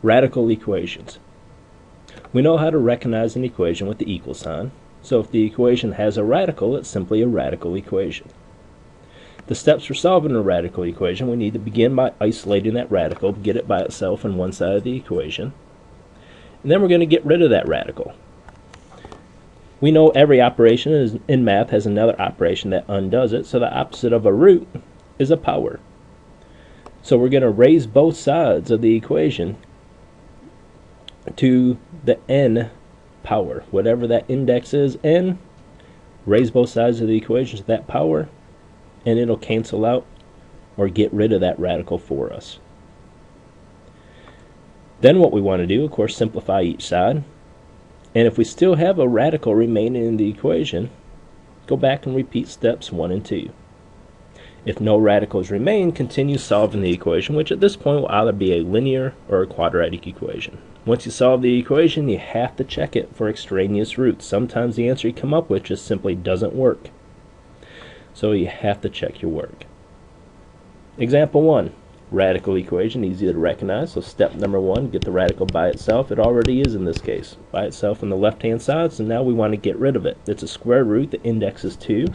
Radical equations. We know how to recognize an equation with the equal sign. So if the equation has a radical, it's simply a radical equation. The steps for solving a radical equation, we need to begin by isolating that radical, get it by itself on one side of the equation. And then we're going to get rid of that radical. We know every operation in math has another operation that undoes it, so the opposite of a root is a power. So we're going to raise both sides of the equation to the n power. Whatever that index is, n, raise both sides of the equation to that power, and it'll cancel out or get rid of that radical for us. Then what we want to do, of course, simplify each side. And if we still have a radical remaining in the equation, go back and repeat steps 1 and 2. If no radicals remain, continue solving the equation, which at this point will either be a linear or a quadratic equation. Once you solve the equation, you have to check it for extraneous roots. Sometimes the answer you come up with just simply doesn't work. So you have to check your work. Example 1, radical equation, easy to recognize. So step number 1, get the radical by itself. It already is in this case, by itself on the left-hand side, so now we want to get rid of it. It's a square root, the index is 2.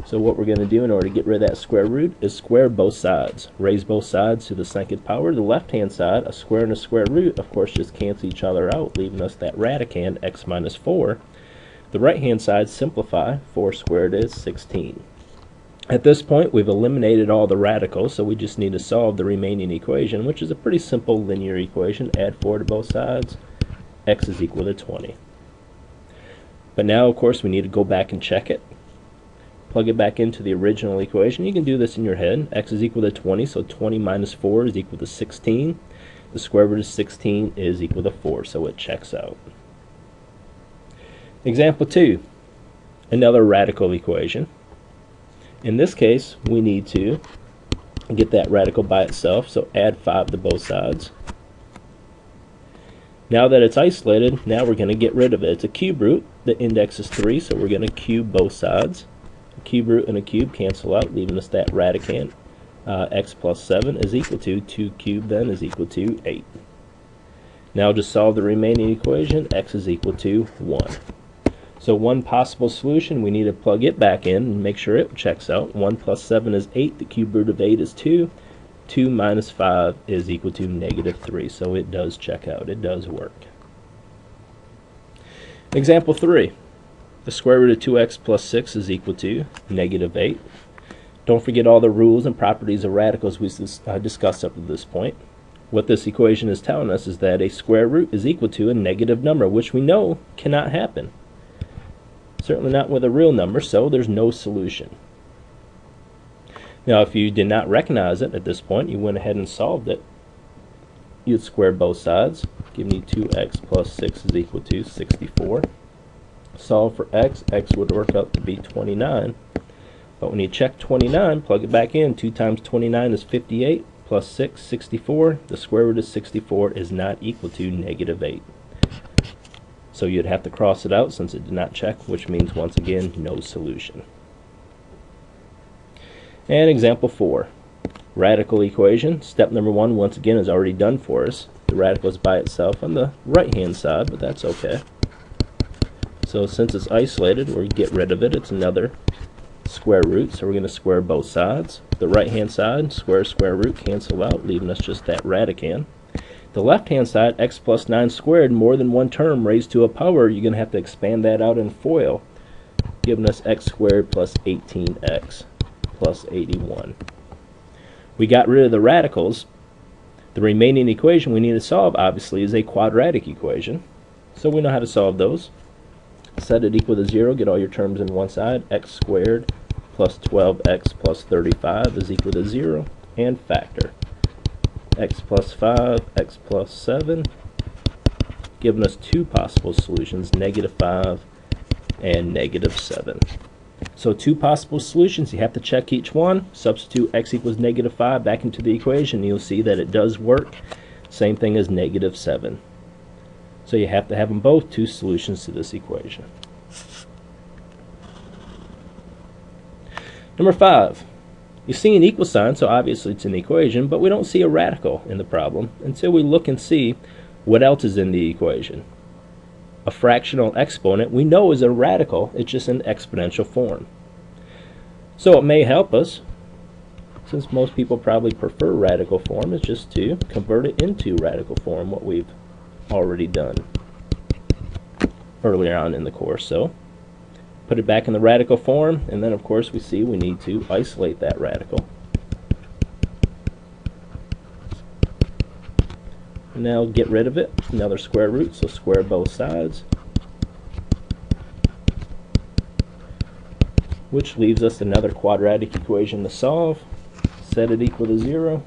So what we're going to do in order to get rid of that square root is square both sides. Raise both sides to the second power. The left-hand side, a square and a square root, of course, just cancel each other out, leaving us that radicand, x minus 4. The right-hand side, simplify. 4 squared is 16. At this point, we've eliminated all the radicals, so we just need to solve the remaining equation, which is a pretty simple linear equation. Add 4 to both sides. X is equal to 20. But now, of course, we need to go back and check it. Plug it back into the original equation. You can do this in your head. X is equal to 20, so 20 minus 4 is equal to 16. The square root of 16 is equal to 4, so it checks out. Example 2, another radical equation. In this case, we need to get that radical by itself, so add 5 to both sides. Now that it's isolated, now we're going to get rid of it. It's a cube root. The index is 3, so we're going to cube both sides. A cube root and a cube cancel out, leaving us that radicand. X plus 7 is equal to 2 cubed then is equal to 8. Now just solve the remaining equation. X is equal to 1. So one possible solution, we need to plug it back in and make sure it checks out. 1 plus 7 is 8. The cube root of 8 is 2. 2 minus 5 is equal to negative 3. So it does check out. It does work. Example 3. The square root of 2x plus 6 is equal to negative 8. Don't forget all the rules and properties of radicals we discussed up to this point. What this equation is telling us is that a square root is equal to a negative number, which we know cannot happen. Certainly not with a real number, so there's no solution. Now, if you did not recognize it at this point, you went ahead and solved it. You'd square both sides, giving you 2x plus 6 is equal to 64. Solve for x, x would work out to be 29. But when you check 29, plug it back in. 2 times 29 is 58, plus 6, 64. The square root of 64 is not equal to negative 8. So you'd have to cross it out since it did not check, which means, once again, no solution. And example 4, radical equation. Step number 1, once again, is already done for us. The radical is by itself on the right-hand side, but that's okay. So since it's isolated, we're going to get rid of it. It's another square root, so we're going to square both sides. The right-hand side, square root, cancel out, leaving us just that radicand. The left-hand side, x plus 9 squared, more than one term raised to a power, you're going to have to expand that out in FOIL, giving us x squared plus 18x plus 81. We got rid of the radicals. The remaining equation we need to solve, obviously, is a quadratic equation. So we know how to solve those. Set it equal to 0, get all your terms in one side. X squared plus 12x plus 35 is equal to 0, and factor. X plus 5, x plus 7, giving us two possible solutions, negative 5 and negative 7. So two possible solutions, you have to check each one. Substitute x equals negative 5 back into the equation, and you'll see that it does work. Same thing as negative 7. So you have to have them both, two solutions to this equation. Number 5, You see an equal sign, so obviously it's an equation, but we don't see a radical in the problem until we look and see what else is in the equation. A fractional exponent we know is a radical, it's just in exponential form. So it may help us, since most people probably prefer radical form, is just to convert it into radical form, what we've already done earlier on in the course. So put it back in the radical form, and then of course we see we need to isolate that radical. And now get rid of it, another square root, so square both sides, which leaves us another quadratic equation to solve. Set it equal to 0,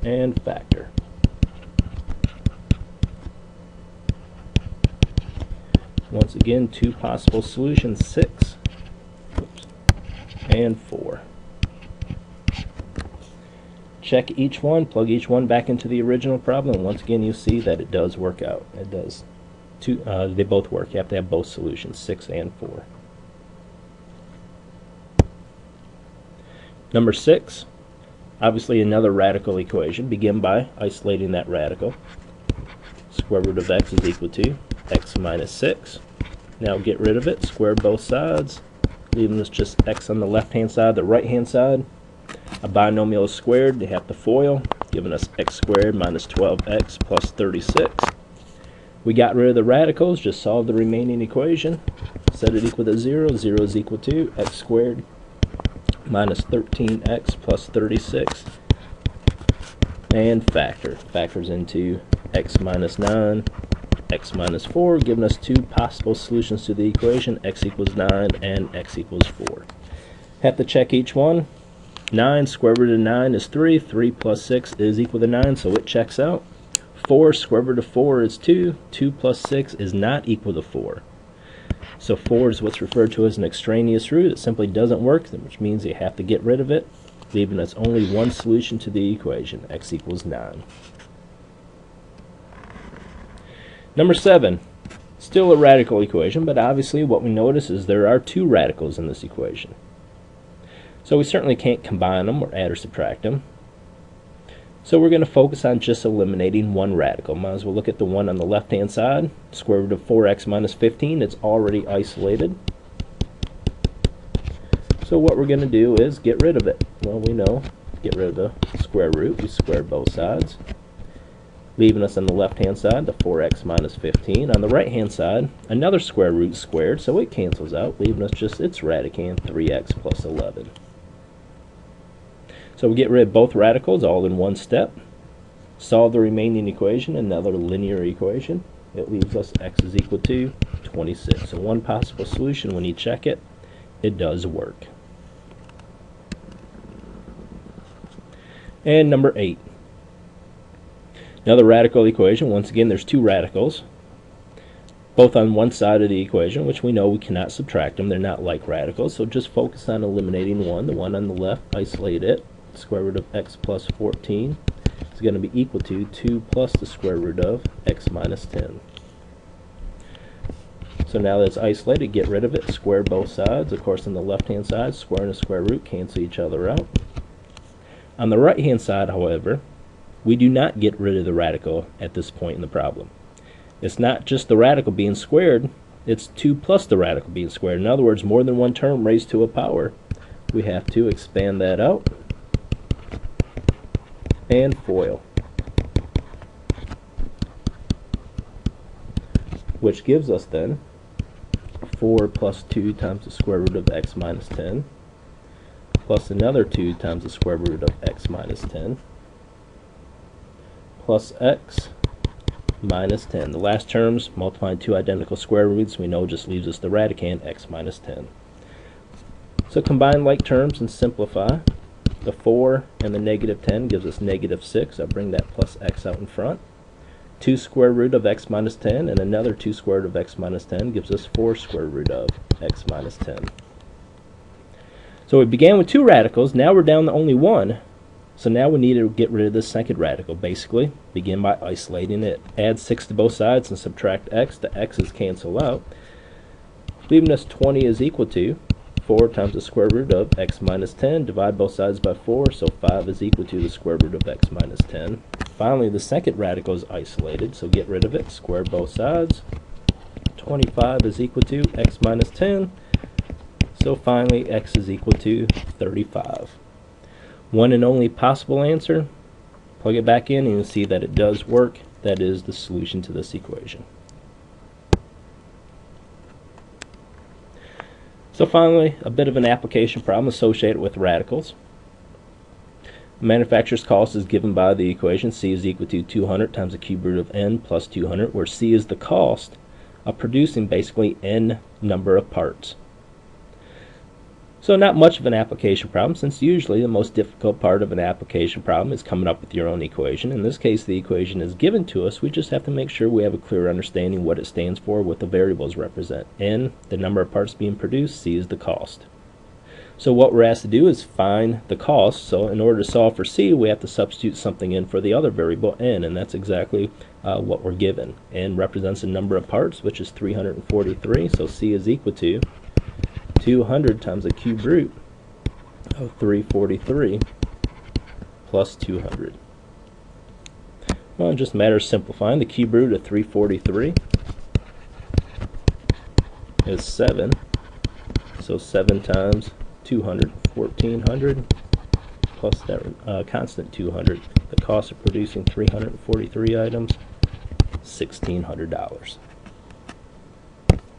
and factor. Once again, two possible solutions, 6 and 4. Check each one, plug each one back into the original problem, and once again you see that it does work out. It does. They both work. You have to have both solutions, 6 and 4. Number 6, obviously another radical equation. Begin by isolating that radical. Square root of x is equal to x minus 6. Now get rid of it, square both sides, leaving us just x on the left hand side, the right hand side. A binomial is squared, they have to FOIL, giving us x squared minus 12x plus 36. We got rid of the radicals, just solve the remaining equation. Set it equal to 0, 0 is equal to x squared minus 13x plus 36. And factor. Factors into x minus 9, x minus 4, giving us two possible solutions to the equation, x equals 9 and x equals 4. Have to check each one. 9, square root of 9 is 3. 3 plus 6 is equal to 9, so it checks out. 4, square root of 4 is 2. 2 plus 6 is not equal to 4. So 4 is what's referred to as an extraneous root. It simply doesn't work, which means you have to get rid of it, leaving us only one solution to the equation, x equals 9. Number 7, still a radical equation, but obviously what we notice is there are two radicals in this equation. So we certainly can't combine them or add or subtract them. So we're going to focus on just eliminating one radical. Might as well look at the one on the left hand side. Square root of 4x minus 15, it's already isolated. So what we're going to do is get rid of it. Well, we know, get rid of the square root. We square both sides, leaving us on the left hand side the 4x minus 15. On the right hand side, another square root squared, so it cancels out, leaving us just its radicand, 3x plus 11. So we get rid of both radicals all in one step. Solve the remaining equation, another linear equation. It leaves us x is equal to 26. So one possible solution, when you check it, it does work. And number 8. Another radical equation. Once again, there's two radicals, both on one side of the equation, which we know we cannot subtract them. They're not like radicals, so just focus on eliminating one. The one on the left, isolate it. Square root of x plus 14 is going to be equal to 2 plus the square root of x minus 10. So now that it's isolated, get rid of it, square both sides. Of course, on the left hand side, square and a square root cancel each other out. On the right hand side, however, we do not get rid of the radical at this point in the problem. It's not just the radical being squared, it's 2 plus the radical being squared. In other words, more than one term raised to a power. We have to expand that out and FOIL, which gives us then 4 plus 2 times the square root of x minus 10 plus another 2 times the square root of x minus 10 plus x minus 10. The last terms, multiplying two identical square roots, we know just leaves us the radicand, x minus 10. So combine like terms and simplify. The 4 and the negative 10 gives us negative 6. I'll bring that plus x out in front. 2 square root of x minus 10 and another 2 square root of x minus 10 gives us 4 square root of x minus 10. So we began with two radicals. Now we're down to only one. So now we need to get rid of the second radical. Basically, begin by isolating it. Add 6 to both sides and subtract x. The x's cancel out. leaving us 20 is equal to 4 times the square root of x minus 10. Divide both sides by 4, so 5 is equal to the square root of x minus 10. Finally, the second radical is isolated, so get rid of it. Square both sides. 25 is equal to x minus 10. So finally, x is equal to 35. One and only possible answer. Plug it back in and you'll see that it does work. That is the solution to this equation. So finally, a bit of an application problem associated with radicals. Manufacturer's cost is given by the equation C is equal to 200 times the cube root of n plus 200, where C is the cost of producing basically n number of parts. So not much of an application problem, since usually the most difficult part of an application problem is coming up with your own equation. In this case, the equation is given to us. We just have to make sure we have a clear understanding what it stands for, what the variables represent. N, the number of parts being produced, C is the cost. So what we're asked to do is find the cost. So in order to solve for C, we have to substitute something in for the other variable, N, and that's exactly what we're given. N represents the number of parts, which is 343, so C is equal to 200 times the cube root of 343 plus 200. Well, it just matters simplifying. The cube root of 343 is 7. So 7 times 200, 1400, plus that constant 200. The cost of producing 343 items, $1,600.